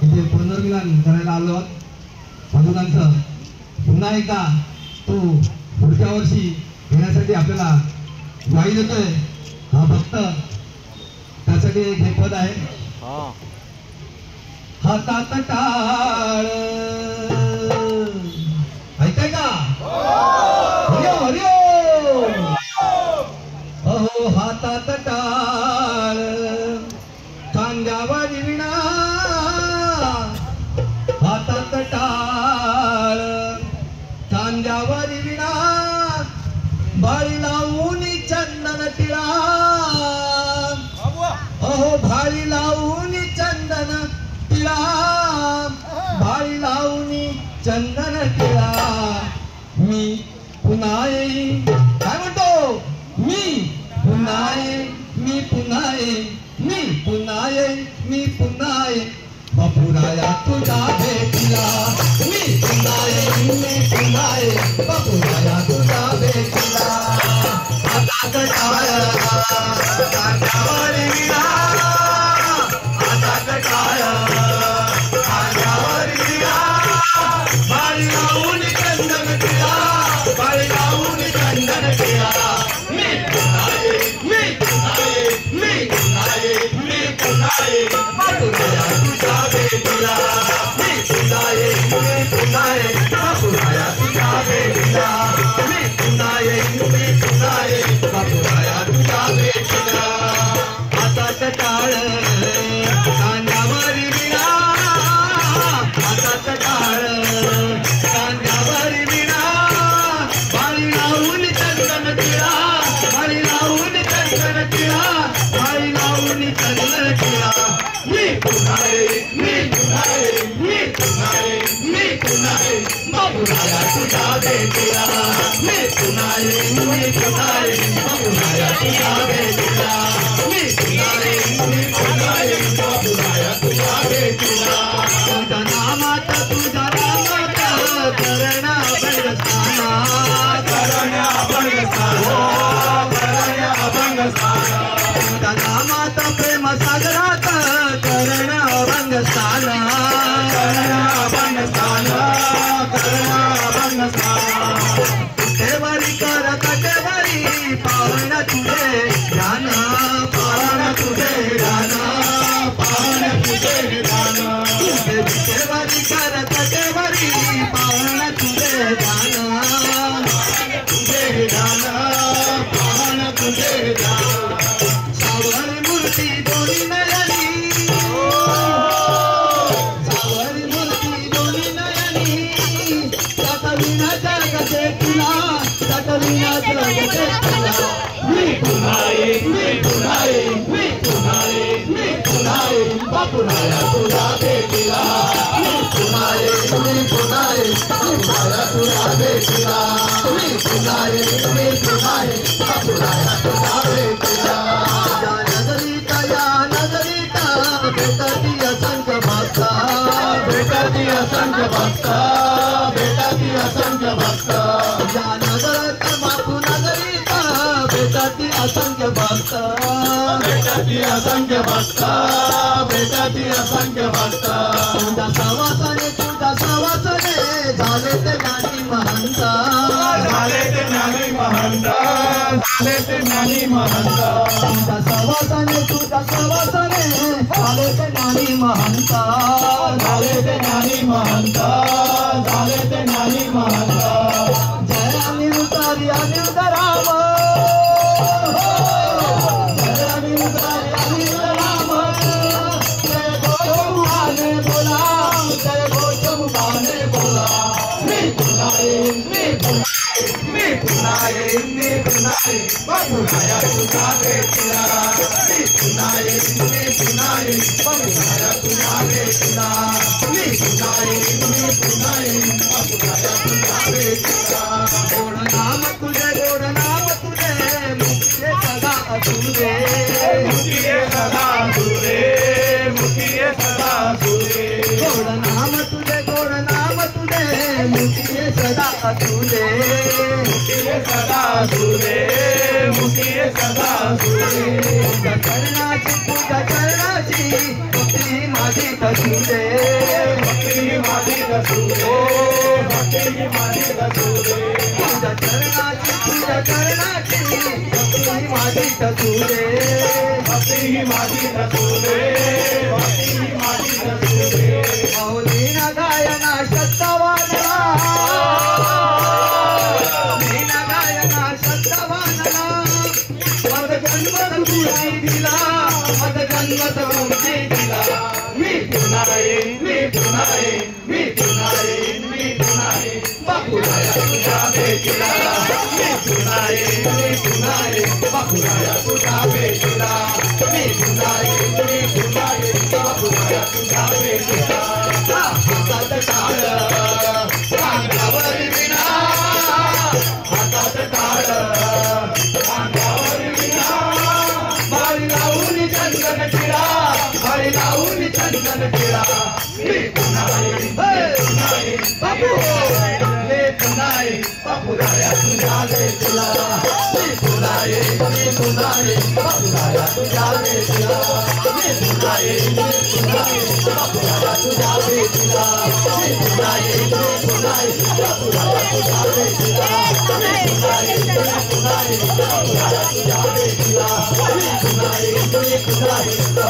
इथे पुनर्मिलन करायला आलो आहोत साधुकांचं पुन्हा एकदा तो पुढच्या वर्षी येण्यासाठी आपल्याला ग्वाही देतोय हा भक्त त्यासाठी एक हे पद आहे हातात टाळ ऐकाय का हरिओ हरिओ अहो हातात टाळ खांद्यावर विणा हातात टाळ खांद्यावर विणा भाळी लावून चंदन टिळा अहो भाळी लावून चंदन टिळा भाळी लावून चंदन टिळा मी पुन्हा येईन काय म्हणतो मी पुन्हा येईन मी पुन्हा येईन मी पुन्हा येईन मी पुन्हा येईन बापूराया तुझ्या भेटीला मी पुन्हा येईन मी पुन्हा येईन बापूराया तुझ्या भेटीला हातात टाळ खांद्यावर विणा हातात टाळ खांद्यावर विणा भाळी लावून चंदन टिळा भाळी लावून चंदन टिळा मी पुन्हा येईन मी पुन्हा येईन मी पुन्हा येईन मी पुन्हा येईन बापूराया तुझ्या भेटीला मी पुन्हा येईन मी पुन्हा येईन बापूराया तुझ्या भेटीला मी पुन्हा येईन मी पुन्हा येईन बापूराया तुझ्या भेटीला हातात टाळ खांद्यावर विणा हातात टाळ खांद्यावर विणा भाळी लावून चंदन टिळा भाळी लावून चंदन टिळा भाळी लावून चंदन टिळा मी पुन्हा येईन मी पुन्हा येईन मी पुन्हा येईन मी पुन्हा येईन बापूराया तुझ्या भेटीला मी पुन्हा येईन मी पुन्हा येईन बापूराया तुझ्या भेटीला मी पुन्हा येईन मी पुन्हा येईन बापूराया तुझ्या भेटीला तुझ्या नामात करणा अभंगस्थाना करणा अभंगस्थाना करणा अभंगस्थाना तुझ्या नामात प्रेम सागरात करणा अभंगस्थाना करणा अभंगस्थाना करणा अभंगस्थाना कटेवारी कर कटेवारी पावन तुझे ध्यान पावन तुझे ध्यान पावन तुझे ध्यान कटेवारी कर कटेवारी पावन तुझे ध्यान तुझे ध्यान पावन तुझे ध्यान सावरी मूर्ती दोन्ही नयनी सावरी मूर्ती दोन्ही नयनी तटविना जगते तुला तटविना जगते तुला मी पुन्हा येईन मी पुन्हा येईन मी पुन्हा येईन मी पुन्हा येईन बापूराया तुझ्या भेटीला मी पुन्हा येईन मी पुन्हा येईन बापूराया तुझ्या भेटीला मी पुन्हा येईन मी पुन्हा येईन बापूराया तुझ्या भेटीला या नगरीत भेटती असंख्य भक्त भेटती असंख्य भक्त भेटती असंख्य भक्त या नगरात बापू नगरीत भेटती असंख्य भक्त भेटती असंख्य भक्त भेटती असंख्य भक्त तुझ्या सवासाने झाले ते ज्ञानी महंत झाले ते ज्ञानी महंत झाले ते ज्ञानी महंत तुझ्या सवासाने झाले ते ज्ञानी महंत झाले ते ज्ञानी महंत झाले ते ज्ञानी महंत जय अनिरुद्धारी अनिरुद्धराम जय अनिरुद्धारी अनिरुद्धराम जय गोचमुखाने बोला जय गोचमुखाने बोला मी पुन्हा येईन मी पुन्हा येईन मी पुन्हा येईन बापूराया तुझ्या भेटीला मी पुन्हा येईन मी पुन्हा येईन बापूराया तुझ्या भेटीला मी पुन्हा येईन मी पुन्हा येईन बापूराया तुझ्या भेटीला गोड नाम तुझे मुखिये सदा असुरे मुखिये सदा असुरे मुखिये सदा असुरे गोड नाम तुझे मुखिये सदा असुरे मुखिये सदा असुरे मुखिये सदा असुरे तुझ्या चरणाची मुक्ती माझी तसुरे भक्ती माझी तसुरे भक्ती माझी तसुरे तुझ्या चरणाची भक्ती माझी तसुरे भक्ती माझी तसुरे भक्ती माझी तसुरे मौलीन गायना शतवानला मीन गायना शतवानला मद जन्म तुझी दिला मद जन्म तुझी दिला मी पुन्हा येईन मी पुन्हा येईन मी पुन्हा येईन मी पुन्हा येईन बापुराया तुझ्या भेटीला मी पुन्हा येईन मी पुन्हा येईन बापुराया तुझ्या भेटीला मी पुन्हा येईन मी पुन्हा येईन बापुराया तुझ्या भेटीला हातात टाळ अंगावर विणा हातात टाळ अंगावर विणा माळी लावून चंदन टिळा माळी लावून चंदन टिळा मी पुन्हा येईन पुन्हा येईन बापू मी पुन्हा येईन बापुराया तुझ्या भेटीला मी पुन्हा येईन मी पुन्हा येईन बापुराया तुझ्या भेटीला मी पुन्हा येईन मी पुन्हा येईन बापुराया तुझ्या भेटीला मी पुन्हा येईन मी पुन्हा येईन बापुराया तुझ्या भेटीला मी पुन्हा येईन मी पुन्हा येईन बापुराया तुझ्या भेटीला मी पुन्हा येईन मी पुन्हा येईन